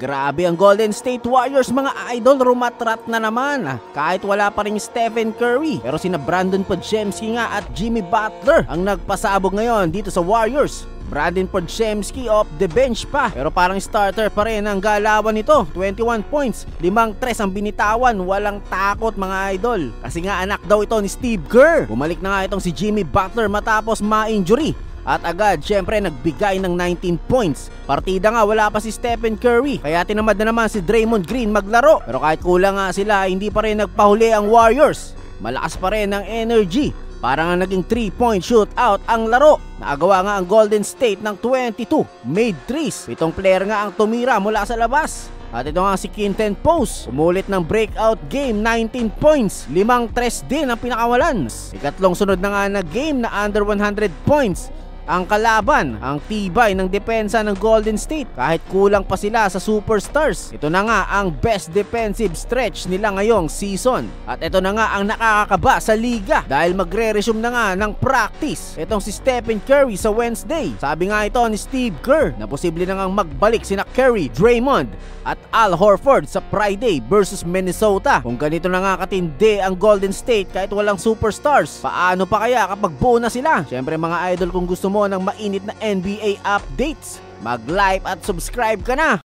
Grabe ang Golden State Warriors mga idol, rumatrat na naman. Kahit wala pa rin Stephen Curry, pero sina Brandon Podziemski nga at Jimmy Butler ang nagpasabog ngayon dito sa Warriors. Brandon Podziemski off the bench pa, pero parang starter pa rin ang galawan nito. 21 points, 5 3 ang binitawan, walang takot mga idol. Kasi nga anak daw ito ni Steve Kerr. Bumalik na nga itong si Jimmy Butler matapos ma-injury. At agad, syempre nagbigay ng 19 points. Partida nga, wala pa si Stephen Curry, kaya tinamad na naman si Draymond Green maglaro. Pero kahit kulang nga sila, hindi pa rin nagpahuli ang Warriors. Malakas pa rin ang energy. Parang nga naging 3-point shootout ang laro. Nakagawa nga ang Golden State ng 22 made threes. 7 player nga ang tumira mula sa labas. At ito nga si Quinten Post, umulit ng breakout game, 19 points, 5 3 din ang pinakawalan. Ikatlong sunod na nga na game na under 100 points ang kalaban. Ang tibay ng depensa ng Golden State kahit kulang pa sila sa superstars. Ito na nga ang best defensive stretch nila ngayong season. At ito na nga ang nakakakaba sa liga dahil magre-resume na nga ng practice itong si Stephen Curry sa Wednesday. Sabi nga ito ni Steve Kerr na posible na nga magbalik sina Curry, Draymond at Al Horford sa Friday versus Minnesota. Kung ganito na nga katindi ang Golden State kahit walang superstars, paano pa kaya kapag buo na sila? Syempre mga idol, kung gusto mo ng mainit na NBA updates, mag-like at subscribe ka na!